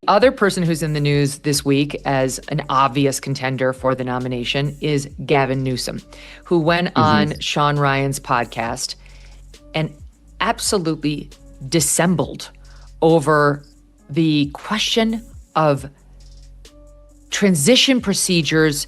Other person who's in the news this week as an obvious contender for the nomination is Gavin Newsom, who went on Sean Ryan's podcast and absolutely dissembled over the question of transition procedures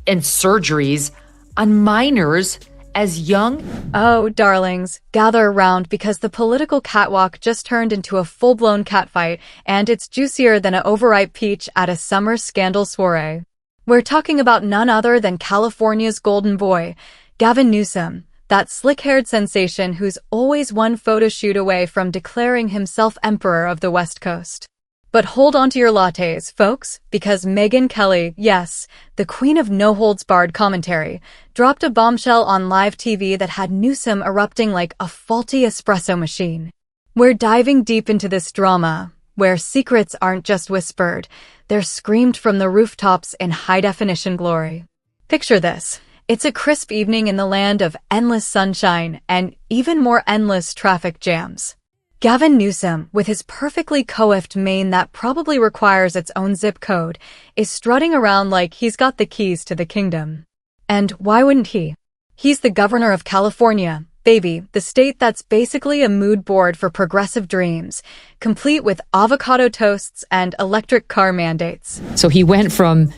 and surgeries on minors as young. Oh, darlings, gather around because the political catwalk just turned into a full-blown catfight, and it's juicier than an overripe peach at a summer scandal soiree. We're talking about none other than California's golden boy, Gavin Newsom, that slick-haired sensation who's always one photo shoot away from declaring himself emperor of the West Coast. But hold on to your lattes, folks, because Megyn Kelly, yes, the queen of no-holds-barred commentary, dropped a bombshell on live TV that had Newsom erupting like a faulty espresso machine. We're diving deep into this drama, where secrets aren't just whispered, they're screamed from the rooftops in high-definition glory. Picture this. It's a crisp evening in the land of endless sunshine and even more endless traffic jams. Gavin Newsom, with his perfectly coiffed mane that probably requires its own zip code, is strutting around like he's got the keys to the kingdom. And why wouldn't he? He's the governor of California, baby, the state that's basically a mood board for progressive dreams, complete with avocado toasts and electric car mandates. So he went from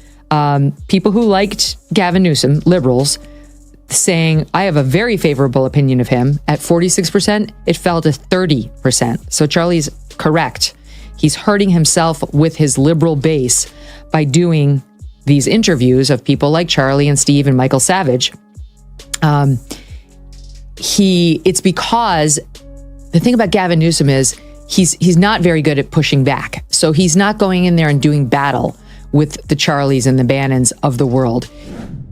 people who liked Gavin Newsom, liberals, saying, I have a very favorable opinion of him. At 46%, it fell to 30%. So Charlie's correct. He's hurting himself with his liberal base by doing these interviews of people like Charlie and Steve and Michael Savage. It's because the thing about Gavin Newsom is he's not very good at pushing back. So he's not going in there and doing battle with the Charlies and the Bannons of the world.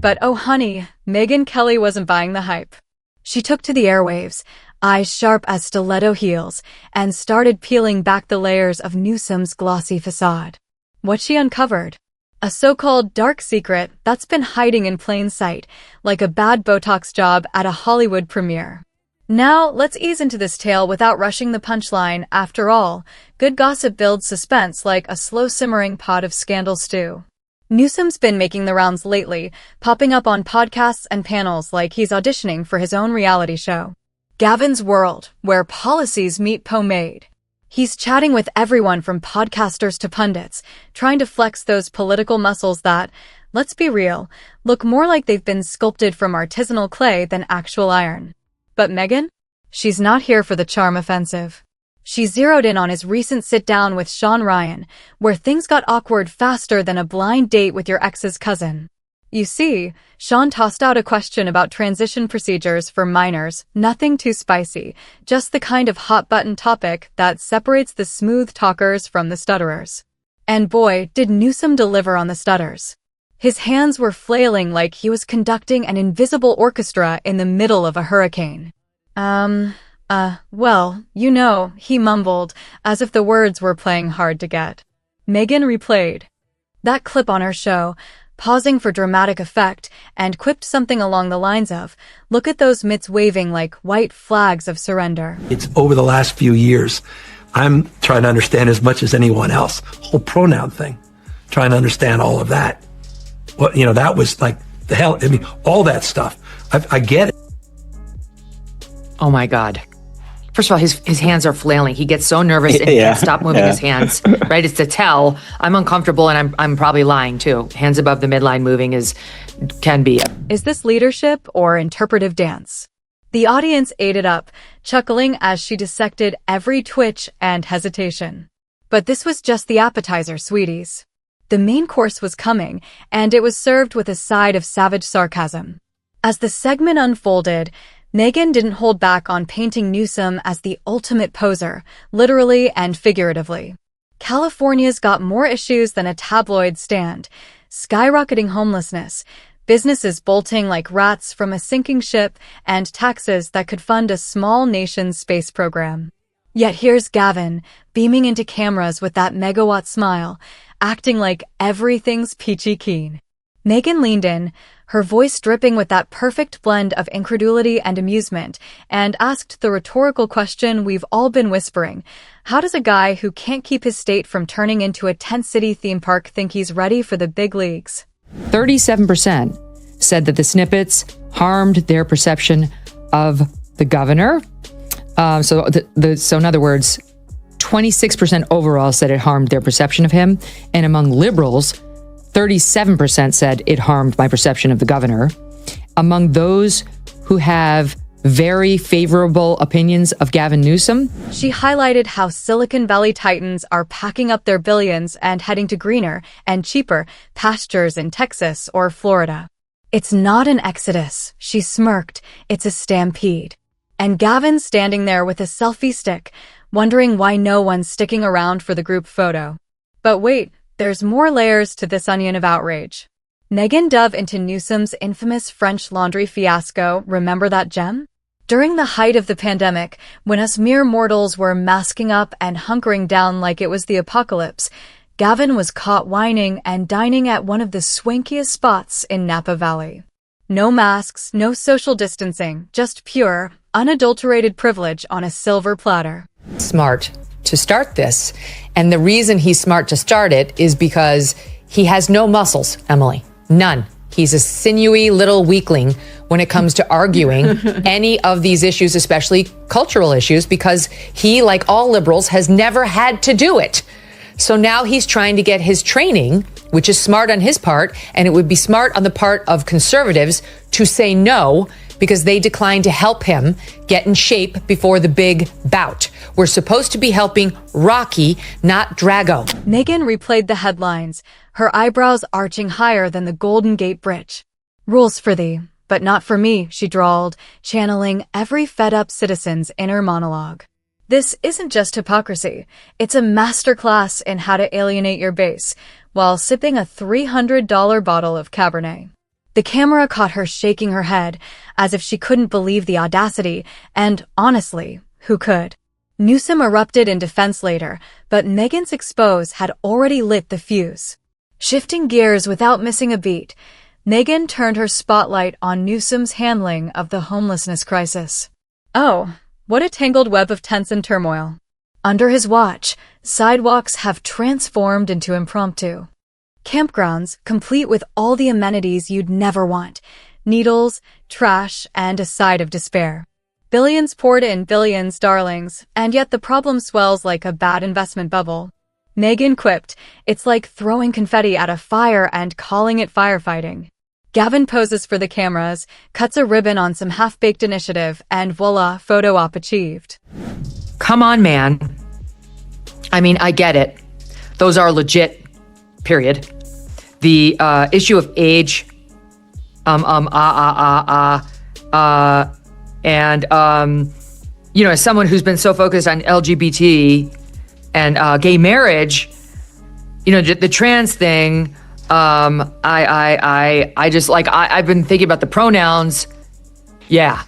But oh honey, Megyn Kelly wasn't buying the hype. She took to the airwaves, eyes sharp as stiletto heels, and started peeling back the layers of Newsom's glossy facade. What she uncovered? A so-called dark secret that's been hiding in plain sight, like a bad Botox job at a Hollywood premiere. Now, let's ease into this tale without rushing the punchline. After all, good gossip builds suspense like a slow-simmering pot of scandal stew. Newsom's been making the rounds lately, popping up on podcasts and panels like he's auditioning for his own reality show. Gavin's World, where policies meet pomade. He's chatting with everyone from podcasters to pundits, trying to flex those political muscles that, let's be real, look more like they've been sculpted from artisanal clay than actual iron. But Megyn? She's not here for the charm offensive. She zeroed in on his recent sit-down with Sean Ryan, where things got awkward faster than a blind date with your ex's cousin. You see, Sean tossed out a question about transition procedures for minors, nothing too spicy, just the kind of hot-button topic that separates the smooth talkers from the stutterers. And boy, did Newsom deliver on the stutters. His hands were flailing like he was conducting an invisible orchestra in the middle of a hurricane. Well, you know, he mumbled, as if the words were playing hard to get. Megyn replayed that clip on her show, pausing for dramatic effect, and quipped something along the lines of, look at those mitts waving like white flags of surrender. It's over the last few years. I'm trying to understand as much as anyone else. Whole pronoun thing. Trying to understand all of that. Well, that was like the hell. I mean, all that stuff. I get it. Oh my God. First of all, his hands are flailing. He gets so nervous and he can't stop moving his hands, right? It's to tell I'm uncomfortable and I'm probably lying too. Hands above the midline moving can be. Is this leadership or interpretive dance? The audience ate it up, chuckling as she dissected every twitch and hesitation. But this was just the appetizer, sweeties. The main course was coming, and it was served with a side of savage sarcasm. As the segment unfolded, Megyn didn't hold back on painting Newsom as the ultimate poser, literally and figuratively. California's got more issues than a tabloid stand: skyrocketing homelessness, businesses bolting like rats from a sinking ship, and taxes that could fund a small nation's space program. Yet here's Gavin, beaming into cameras with that megawatt smile, acting like everything's peachy keen. Megyn leaned in, her voice dripping with that perfect blend of incredulity and amusement, and asked the rhetorical question we've all been whispering. How does a guy who can't keep his state from turning into a tent-city theme park think he's ready for the big leagues? 37% said that the snippets harmed their perception of the governor. So in other words, 26% overall said it harmed their perception of him. And among liberals, 37% said it harmed my perception of the governor. Among those who have very favorable opinions of Gavin Newsom, she highlighted how Silicon Valley titans are packing up their billions and heading to greener and cheaper pastures in Texas or Florida. It's not an exodus, she smirked. It's a stampede. And Gavin's standing there with a selfie stick, wondering why no one's sticking around for the group photo. But wait, there's more layers to this onion of outrage. Megyn dove into Newsom's infamous French Laundry fiasco. Remember that gem? During the height of the pandemic, when us mere mortals were masking up and hunkering down like it was the apocalypse, Gavin was caught whining and dining at one of the swankiest spots in Napa Valley. No masks, no social distancing, just pure, unadulterated privilege on a silver platter. Smart to start this. And the reason he's smart to start it is because he has no muscles, Emily. None. He's a sinewy little weakling when it comes to arguing any of these issues, especially cultural issues, because he, like all liberals, has never had to do it. So now he's trying to get his training, which is smart on his part, and it would be smart on the part of conservatives to say no, because they declined to help him get in shape before the big bout. We're supposed to be helping Rocky, not Drago. Megyn replayed the headlines, her eyebrows arching higher than the Golden Gate Bridge. Rules for thee, but not for me, she drawled, channeling every fed-up citizen's inner monologue. This isn't just hypocrisy. It's a masterclass in how to alienate your base, while sipping a $300 bottle of Cabernet. The camera caught her shaking her head, as if she couldn't believe the audacity, and honestly, who could? Newsom erupted in defense later, but Megyn's expose had already lit the fuse. Shifting gears without missing a beat, Megyn turned her spotlight on Newsom's handling of the homelessness crisis. Oh, what a tangled web of tense and turmoil. Under his watch, sidewalks have transformed into impromptu campgrounds, complete with all the amenities you'd never want: needles, trash, and a side of despair. Billions poured in, billions, darlings, and yet the problem swells like a bad investment bubble. Megyn quipped, it's like throwing confetti at a fire and calling it firefighting. Gavin poses for the cameras, cuts a ribbon on some half-baked initiative, and voila, photo op achieved. Come on, man. I mean, I get it. Those are legit, period. The issue of age, and as someone who's been so focused on LGBT and gay marriage, the trans thing, I just like, I've been thinking about the pronouns. Yeah,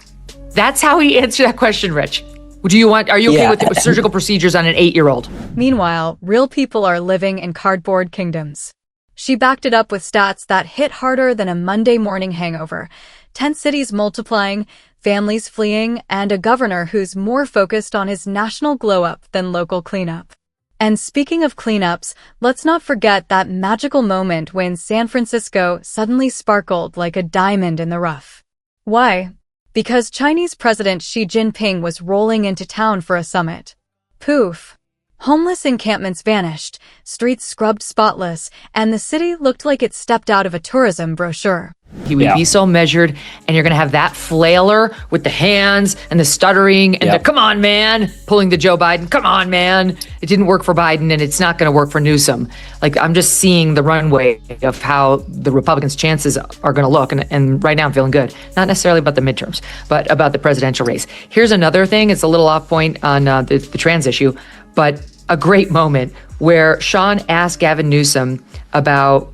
that's how he answered that question, Rich. Are you okay with surgical procedures on an 8-year-old? Meanwhile, real people are living in cardboard kingdoms. She backed it up with stats that hit harder than a Monday morning hangover. Tent cities multiplying, families fleeing, and a governor who's more focused on his national glow-up than local cleanup. And speaking of cleanups, let's not forget that magical moment when San Francisco suddenly sparkled like a diamond in the rough. Why? Because Chinese President Xi Jinping was rolling into town for a summit. Poof. Homeless encampments vanished, streets scrubbed spotless, and the city looked like it stepped out of a tourism brochure. He would be so measured, and you're going to have that flailer with the hands and the stuttering and the come on, man, pulling the Joe Biden, come on, man. It didn't work for Biden, and it's not going to work for Newsom. Like, I'm just seeing the runway of how the Republicans' chances are going to look, and right now I'm feeling good. Not necessarily about the midterms, but about the presidential race. Here's another thing. It's a little off point on the trans issue, but a great moment where Sean asked Gavin Newsom about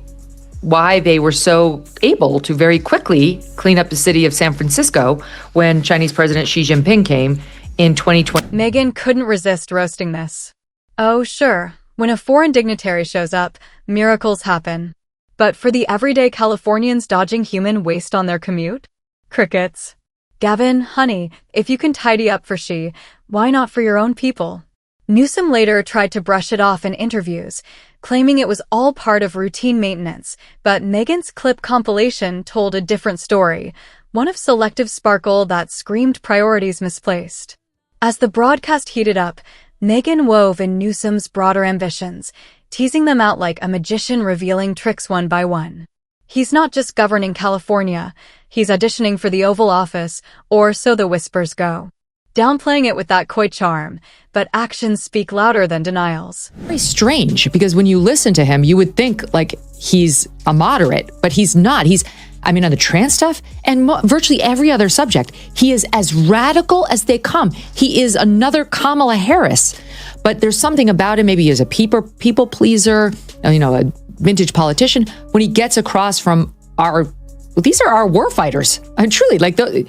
why they were so able to very quickly clean up the city of San Francisco when Chinese President Xi Jinping came in 2020. Megyn couldn't resist roasting this. Oh, sure. When a foreign dignitary shows up, miracles happen. But for the everyday Californians dodging human waste on their commute? Crickets. Gavin, honey, if you can tidy up for she, why not for your own people? Newsom later tried to brush it off in interviews, claiming it was all part of routine maintenance, but Megyn's clip compilation told a different story, one of selective sparkle that screamed priorities misplaced. As the broadcast heated up, Megyn wove in Newsom's broader ambitions, teasing them out like a magician revealing tricks one by one. He's not just governing California, he's auditioning for the Oval Office, or so the whispers go. Downplaying it with that coy charm, but actions speak louder than denials. Very strange, because when you listen to him, you would think like he's a moderate, but he's not. On the trans stuff and virtually every other subject, he is as radical as they come. He is another Kamala Harris, but there's something about him. Maybe he is a people pleaser, a vintage politician. When he gets across from these are our war fighters. And truly, like the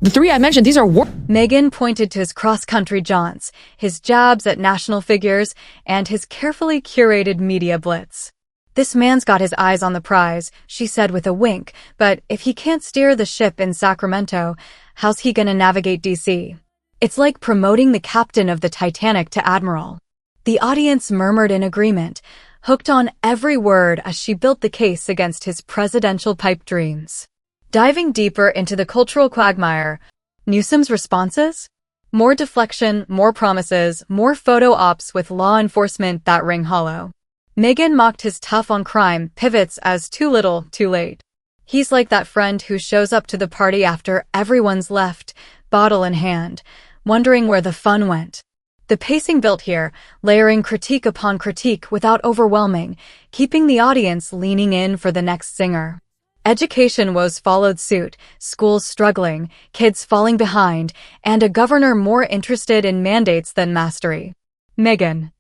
three I mentioned, these are war. Megyn pointed to his cross-country jaunts, his jabs at national figures, and his carefully curated media blitz. This man's got his eyes on the prize, she said with a wink, but if he can't steer the ship in Sacramento, how's he gonna navigate D.C.? It's like promoting the captain of the Titanic to admiral. The audience murmured in agreement, hooked on every word as she built the case against his presidential pipe dreams. Diving deeper into the cultural quagmire, Newsom's responses? More deflection, more promises, more photo ops with law enforcement that ring hollow. Megyn mocked his tough on crime pivots as too little, too late. He's like that friend who shows up to the party after everyone's left, bottle in hand, wondering where the fun went. The pacing built here, layering critique upon critique without overwhelming, keeping the audience leaning in for the next singer. Education woes followed suit, schools struggling, kids falling behind, and a governor more interested in mandates than mastery. Megyn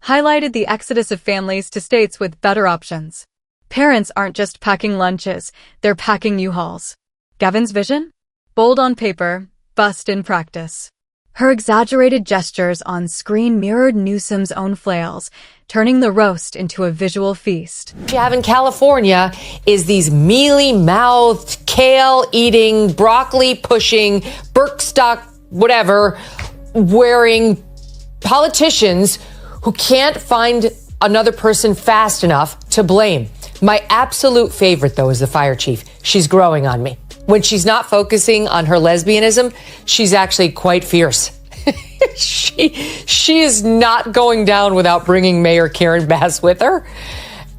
highlighted the exodus of families to states with better options. Parents aren't just packing lunches, they're packing U-Hauls. Gavin's vision? Bold on paper, bust in practice. Her exaggerated gestures on screen mirrored Newsom's own flails, turning the roast into a visual feast. What you have in California is these mealy-mouthed, kale-eating, broccoli-pushing, Birkenstock, whatever, wearing politicians who can't find another person fast enough to blame. My absolute favorite, though, is the fire chief. She's growing on me. When she's not focusing on her lesbianism, she's actually quite fierce. She is not going down without bringing Mayor Karen Bass with her.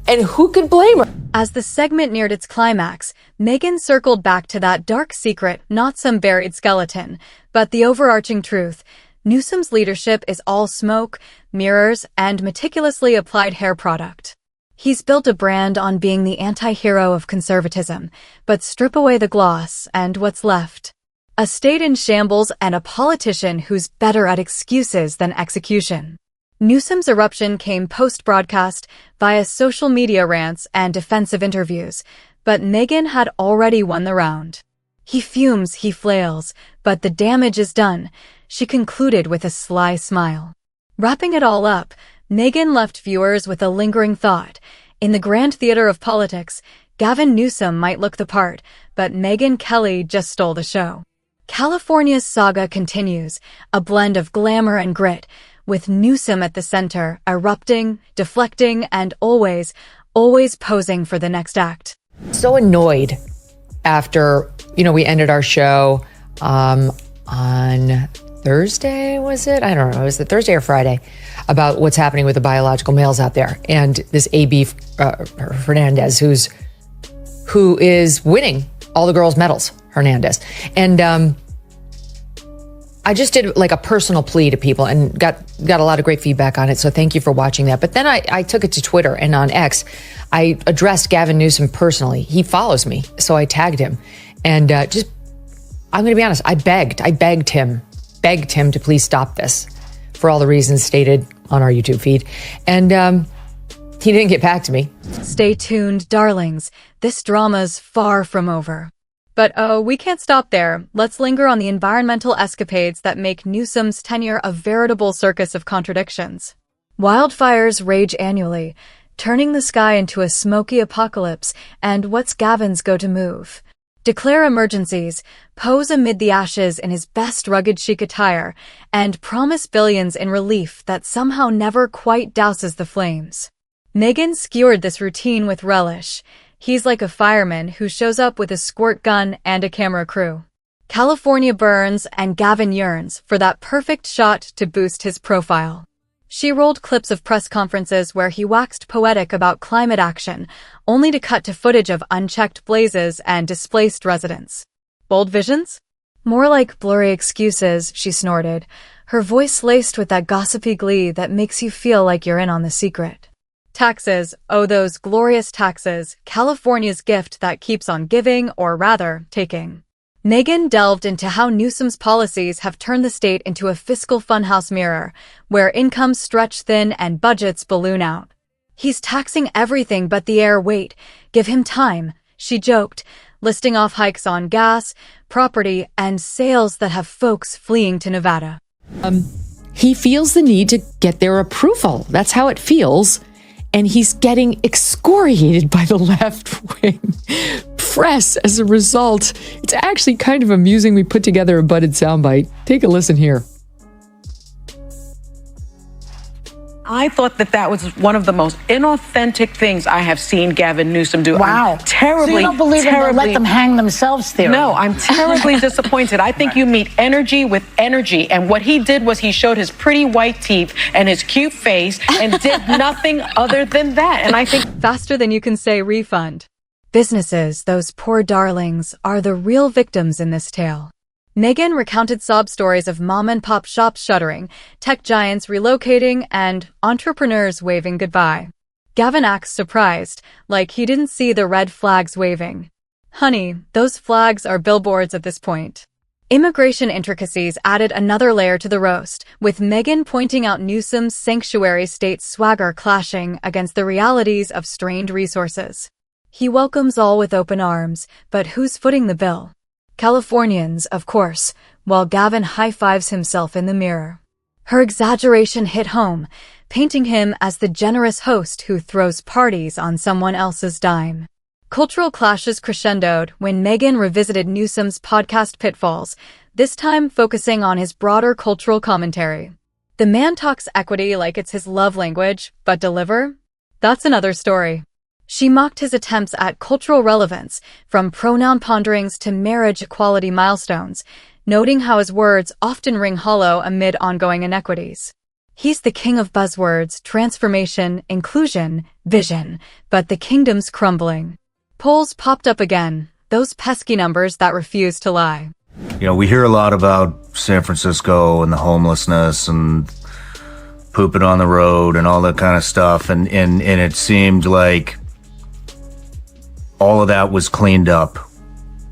And who could blame her? As the segment neared its climax, Megyn circled back to that dark secret, not some buried skeleton, but the overarching truth. Newsom's leadership is all smoke, mirrors, and meticulously applied hair product. He's built a brand on being the anti-hero of conservatism, but strip away the gloss, and what's left? A state in shambles and a politician who's better at excuses than execution. Newsom's eruption came post-broadcast via social media rants and defensive interviews, but Megyn had already won the round. He fumes, he flails, but the damage is done, she concluded with a sly smile. Wrapping it all up, Megyn left viewers with a lingering thought. In the grand theater of politics, Gavin Newsom might look the part, but Megyn Kelly just stole the show. California's saga continues, a blend of glamour and grit, with Newsom at the center, erupting, deflecting, and always posing for the next act. So annoyed after, we ended our show on Thursday, was it? I don't know. Was it Thursday or Friday? About what's happening with the biological males out there. And this A.B. Hernandez, who is winning all the girls' medals, Hernandez. And I just did like a personal plea to people and got a lot of great feedback on it. So thank you for watching that. But then I took it to Twitter, and on X, I addressed Gavin Newsom personally. He follows me, so I tagged him. And I'm going to be honest, I begged him to please stop this for all the reasons stated on our YouTube feed. And he didn't get back to me. Stay tuned, darlings. This drama's far from over. But we can't stop there. Let's linger on the environmental escapades that make Newsom's tenure a veritable circus of contradictions. Wildfires rage annually. turning the sky into a smoky apocalypse. And what's Gavin's go-to move? Declare emergencies, pose amid the ashes in his best rugged chic attire, and promise billions in relief that somehow never quite douses the flames. Megyn skewered this routine with relish. He's like a fireman who shows up with a squirt gun and a camera crew. California burns and Gavin yearns for that perfect shot to boost his profile. She rolled clips of press conferences where he waxed poetic about climate action, only to cut to footage of unchecked blazes and displaced residents. Bold visions? More like blurry excuses, she snorted, her voice laced with that gossipy glee that makes you feel like you're in on the secret. Taxes, oh those glorious taxes, California's gift that keeps on giving, or rather, taking. Megyn delved into how Newsom's policies have turned the state into a fiscal funhouse mirror, where incomes stretch thin and budgets balloon out. He's taxing everything but the air. Wait, give him time, she joked, listing off hikes on gas, property, and sales that have folks fleeing to Nevada. He feels the need to get their approval. That's how it feels. And he's getting excoriated by the left-wing press as a result. It's actually kind of amusing. We put together a budded soundbite. Take a listen here. I thought that was one of the most inauthentic things I have seen Gavin Newsom do. Wow. I'm terribly, so you don't believe in the let them hang themselves theory? No, I'm terribly disappointed. I think you meet energy with energy. And what he did was he showed his pretty white teeth and his cute face and did nothing other than that. And I think faster than you can say refund. Businesses, those poor darlings, are the real victims in this tale. Megyn recounted sob stories of mom-and-pop shops shuttering, tech giants relocating, and entrepreneurs waving goodbye. Gavin acts surprised, like he didn't see the red flags waving. Honey, those flags are billboards at this point. Immigration intricacies added another layer to the roast, with Megyn pointing out Newsom's sanctuary state swagger clashing against the realities of strained resources. He welcomes all with open arms, but who's footing the bill? Californians, of course, while Gavin high-fives himself in the mirror. Her exaggeration hit home, painting him as the generous host who throws parties on someone else's dime. Cultural clashes crescendoed when Megyn revisited Newsom's podcast pitfalls, this time focusing on his broader cultural commentary. The man talks equity like it's his love language, but deliver? That's another story. She mocked his attempts at cultural relevance, from pronoun ponderings to marriage equality milestones, noting how his words often ring hollow amid ongoing inequities. He's the king of buzzwords, transformation, inclusion, vision, but the kingdom's crumbling. Polls popped up again, those pesky numbers that refuse to lie. You know, we hear a lot about San Francisco and the homelessness and pooping on the road and all that kind of stuff, and it seemed like all of that was cleaned up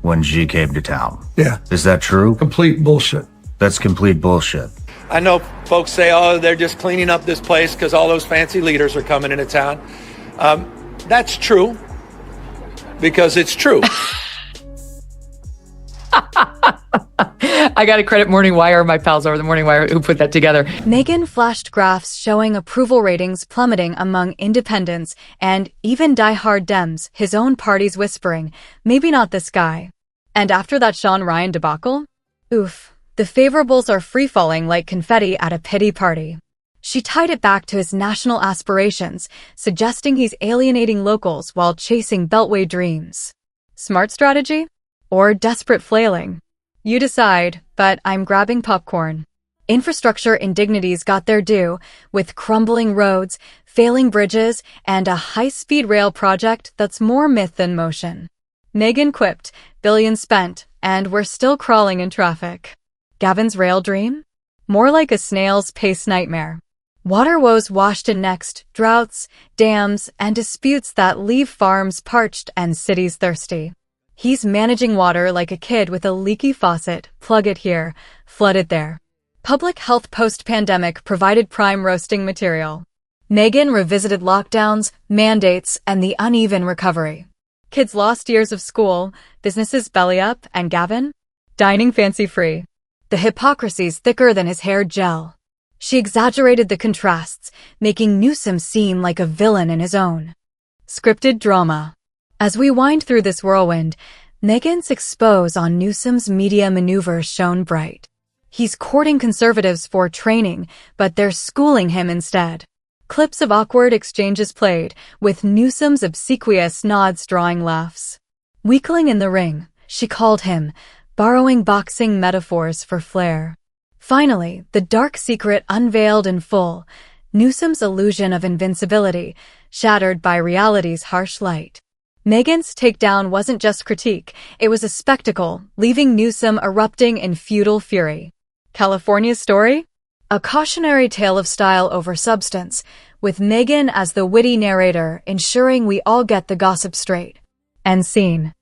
when G came to town. Yeah. Is that true? Complete bullshit. That's complete bullshit. I know folks say, oh, they're just cleaning up this place because all those fancy leaders are coming into town. That's true, because it's true. I got to credit Morning Wire, my pals over the Morning Wire who put that together. Megyn flashed graphs showing approval ratings plummeting among independents and even die-hard Dems, his own party's whispering, maybe not this guy. And after that Sean Ryan debacle? Oof, the favorables are free-falling like confetti at a pity party. She tied it back to his national aspirations, suggesting he's alienating locals while chasing Beltway dreams. Smart strategy? Or desperate flailing? You decide, but I'm grabbing popcorn. Infrastructure indignities got their due, with crumbling roads, failing bridges, and a high-speed rail project that's more myth than motion. Megyn quipped, billions spent, and we're still crawling in traffic. Gavin's rail dream? More like a snail's pace nightmare. Water woes washed in next, droughts, dams, and disputes that leave farms parched and cities thirsty. He's managing water like a kid with a leaky faucet, plug it here, flood it there. Public health post-pandemic provided prime roasting material. Megyn revisited lockdowns, mandates, and the uneven recovery. Kids lost years of school, businesses belly up, and Gavin? Dining fancy-free. The hypocrisy's thicker than his hair gel. She exaggerated the contrasts, making Newsom seem like a villain in his own scripted drama. As we wind through this whirlwind, Megyn's expose on Newsom's media maneuvers shone bright. He's courting conservatives for training, but they're schooling him instead. Clips of awkward exchanges played, with Newsom's obsequious nods drawing laughs. Weakling in the ring, she called him, borrowing boxing metaphors for flair. Finally, the dark secret unveiled in full, Newsom's illusion of invincibility, shattered by reality's harsh light. Megyn's takedown wasn't just critique, it was a spectacle, leaving Newsom erupting in feudal fury. California's story? A cautionary tale of style over substance, with Megyn as the witty narrator ensuring we all get the gossip straight. End scene.